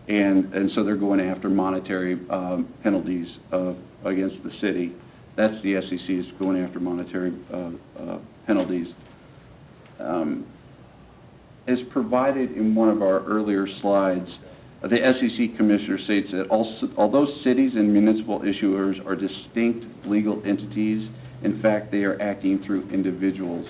and so they're going after monetary penalties against the city. That's the SEC is going after monetary penalties. As provided in one of our earlier slides, the SEC Commissioner states that although cities and municipal issuers are distinct legal entities, in fact, they are acting through individuals.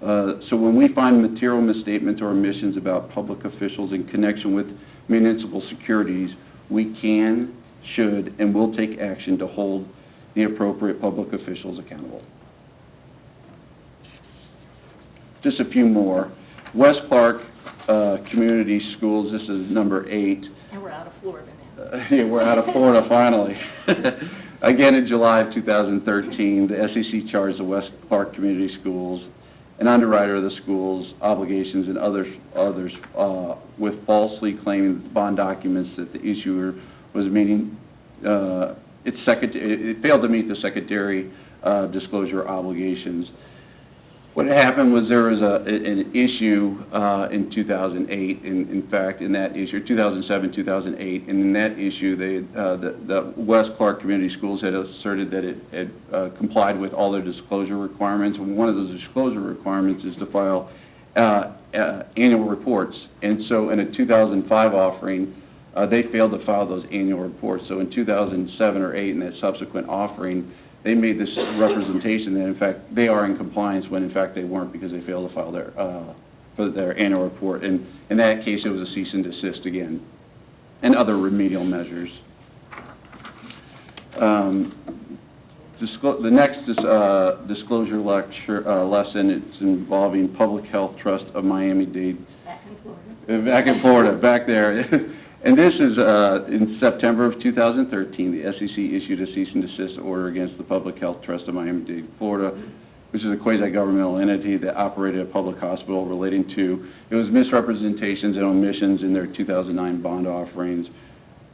So when we find material misstatements or omissions about public officials in connection with municipal securities, we can, should, and will take action to hold the appropriate public officials accountable. Just a few more. West Clark Community Schools, this is number 8. And we're out of Florida now. Yeah, we're out of Florida finally. Again, in July of 2013, the SEC charged the West Clark Community Schools, an underwriter of the school's obligations and others with falsely claiming bond documents that the issuer was meeting it failed to meet the secondary disclosure obligations. What happened was there was an issue in 2008, in fact, in that issue, 2007, 2008, and in that issue, the West Clark Community Schools had asserted that it had complied with all their disclosure requirements, and one of those disclosure requirements is to file annual reports. And so in a 2005 offering, they failed to file those annual reports. So in 2007 or 8, in that subsequent offering, they made this representation that, in fact, they are in compliance when, in fact, they weren't because they failed to file their annual report. And in that case, it was a cease and desist again, and other remedial measures. The next disclosure lesson, it's involving Public Health Trust of Miami-Dade. Back in Florida. Back in Florida, back there. And this is in September of 2013, the SEC issued a cease and desist order against the Public Health Trust of Miami-Dade, Florida, which is a quasi-governmental entity that operated a public hospital relating to, it was misrepresentations and omissions in their 2009 bond offerings.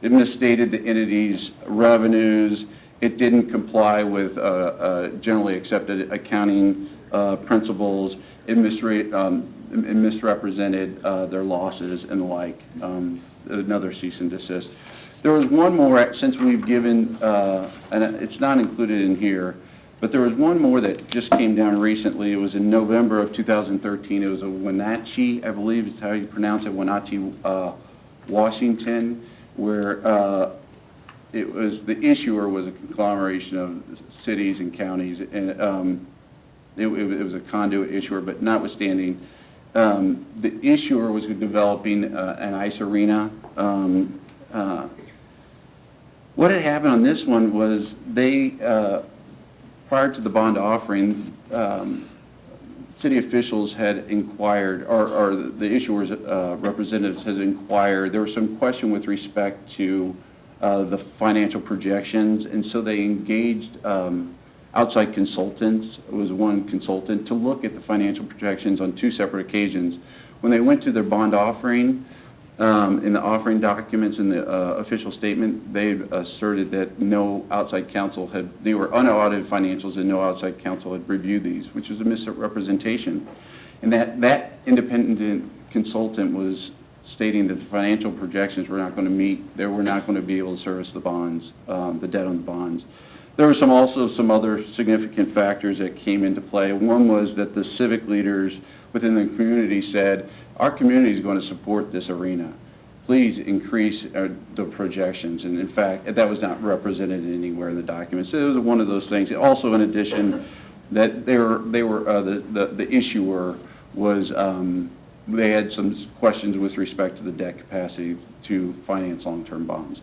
It misstated the entity's revenues. It didn't comply with generally accepted accounting principles. It misrepresented their losses and the like. Another cease and desist. There was one more, since we've given, and it's not included in here, but there was one more that just came down recently. It was in November of 2013. It was a Wenatchee, I believe is how you pronounce it, Wenatchee, Washington, where it was, the issuer was a conglomeration of cities and counties, and it was a conduit issuer, but notwithstanding, the issuer was developing an ice arena. What had happened on this one was they, prior to the bond offering, city officials had inquired, or the issuer's representatives had inquired. There was some question with respect to the financial projections, and so they engaged outside consultants. It was one consultant to look at the financial projections on 2 separate occasions. When they went to their bond offering, in the offering documents in the official statement, they asserted that no outside counsel had, they were unaudited financials and no outside counsel had reviewed these, which was a misrepresentation. And that independent consultant was stating that the financial projections were not going to meet, they were not going to be able to service the bonds, the debt on the bonds. There were also some other significant factors that came into play. One was that the civic leaders within the community said, our community is going to support this arena. Please increase the projections. And in fact, that was not represented anywhere in the documents. So it was one of those things. Also, in addition, that the issuer was, they had some questions with respect to the debt capacity to finance long-term bonds.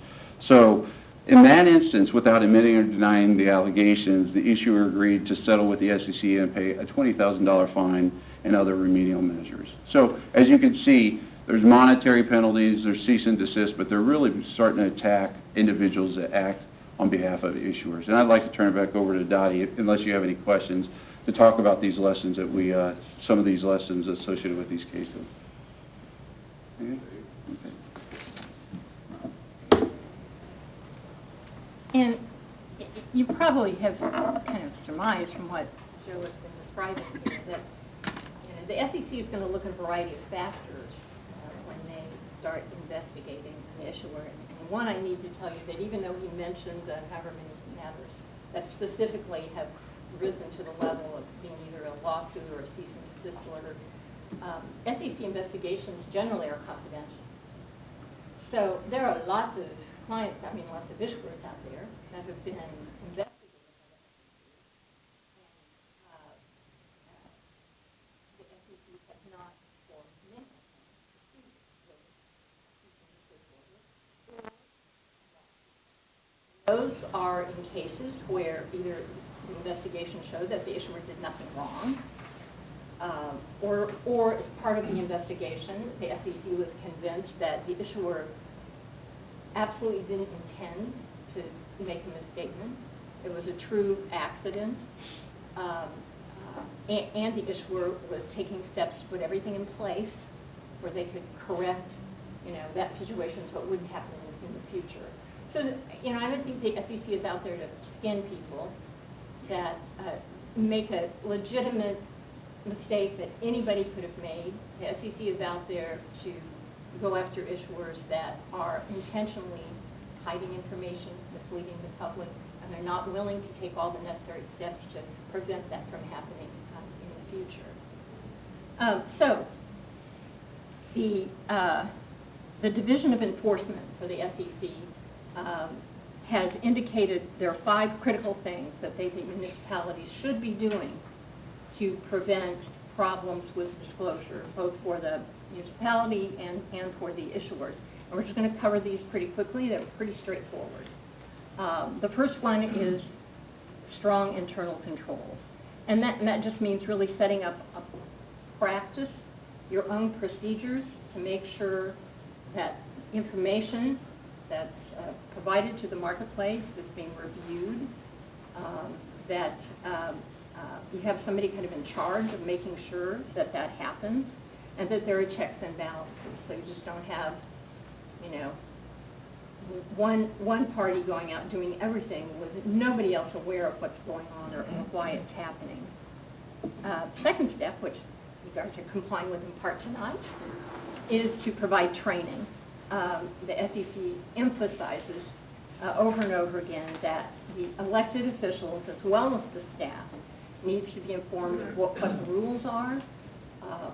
So in that instance, without admitting or denying the allegations, the issuer agreed to settle with the SEC and pay a $20,000 fine and other remedial measures. So as you can see, there's monetary penalties, there's cease and desist, but they're really starting to attack individuals that act on behalf of issuers. And I'd like to turn it back over to Dottie, unless you have any questions, to talk about these lessons that we, some of these lessons associated with these cases. Okay. And you probably have kind of surmised from what Joe has been describing here that the SEC is going to look at a variety of factors when they start investigating. The issuer. And one, I need to tell you that even though he mentioned however many matters that specifically have risen to the level of being either a lawsuit or a cease and desist order, SEC investigations generally are confidential. So there are lots of clients, lots of issuers out there that have been investigated. Those are in cases where either the investigation showed that the issuer did nothing wrong, or as part of the investigation, the SEC was convinced that the issuer absolutely didn't intend to make a misstatement. It was a true accident, and the issuer was taking steps to put everything in place where they could correct, that situation so it wouldn't happen in the future. So, I don't think the SEC is out there to skin people that make a legitimate mistake that anybody could have made. The SEC is out there to go after issuers that are intentionally hiding information, misleading the public, and they're not willing to take all the necessary steps to prevent that from happening in the future. So, the Division of Enforcement for the SEC has indicated there are 5 critical things that they think municipalities should be doing to prevent problems with disclosure, both for the municipality and for the issuers. And we're just going to cover these pretty quickly. They're pretty straightforward. The first one is strong internal controls. And that just means really setting up a practice, your own procedures to make sure that information that's provided to the marketplace is being reviewed, that you have somebody kind of in charge of making sure that that happens, and that there are checks and balances, so you just don't have, one party going out doing everything with nobody else aware of what's going on or why it's happening. Second step, which you guys are complying with in part tonight, is to provide training. The SEC emphasizes over and over again that the elected officials, as well as the staff, needs to be informed of what the rules are,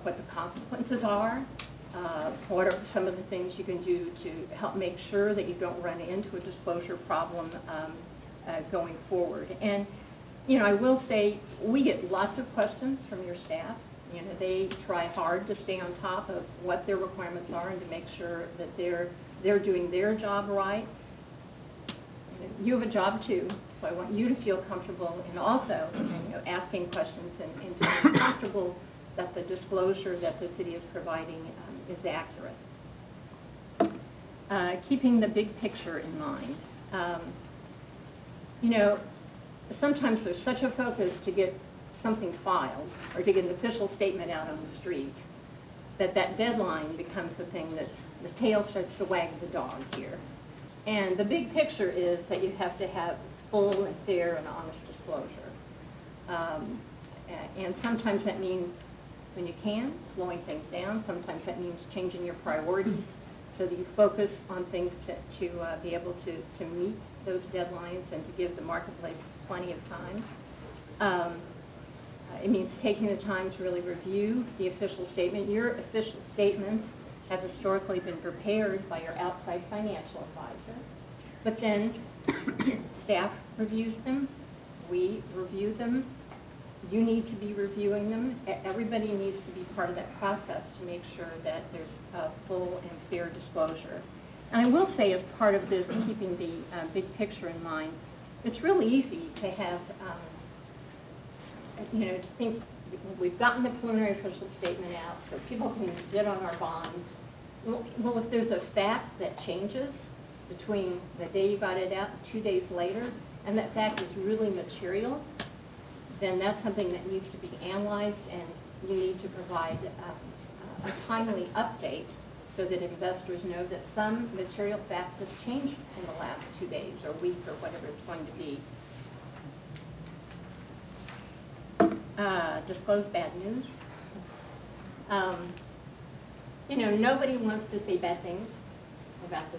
what the consequences are, what are some of the things you can do to help make sure that you don't run into a disclosure problem going forward. And, I will say we get lots of questions from your staff. They try hard to stay on top of what their requirements are and to make sure that they're doing their job right. You have a job too, so I want you to feel comfortable and also asking questions and to be comfortable that the disclosure that the city is providing is accurate. Keeping the big picture in mind. Sometimes there's such a focus to get something filed or to get an official statement out on the street that deadline becomes the thing that the tail starts to wag the dog here. And the big picture is that you have to have full and fair and honest disclosure. And sometimes that means, when you can, slowing things down. Sometimes that means changing your priorities so that you focus on things to be able to meet those deadlines and to give the marketplace plenty of time. It means taking the time to really review the official statement. Your official statements have historically been prepared by your outside financial advisor, but then staff reviews them, we review them, you need to be reviewing them. Everybody needs to be part of that process to make sure that there's full and fair disclosure. And I will say, as part of this, keeping the big picture in mind, it's really easy to have to think we've gotten the preliminary official statement out so people can bid on our bonds. Well, if there's a fact that changes between the day you got it out and 2 days later, and that fact is really material, then that's something that needs to be analyzed, and you need to provide a timely update so that investors know that some material fact has changed in the last 2 days or week or whatever it's going to be. Disclose bad news. Nobody wants to say bad things about the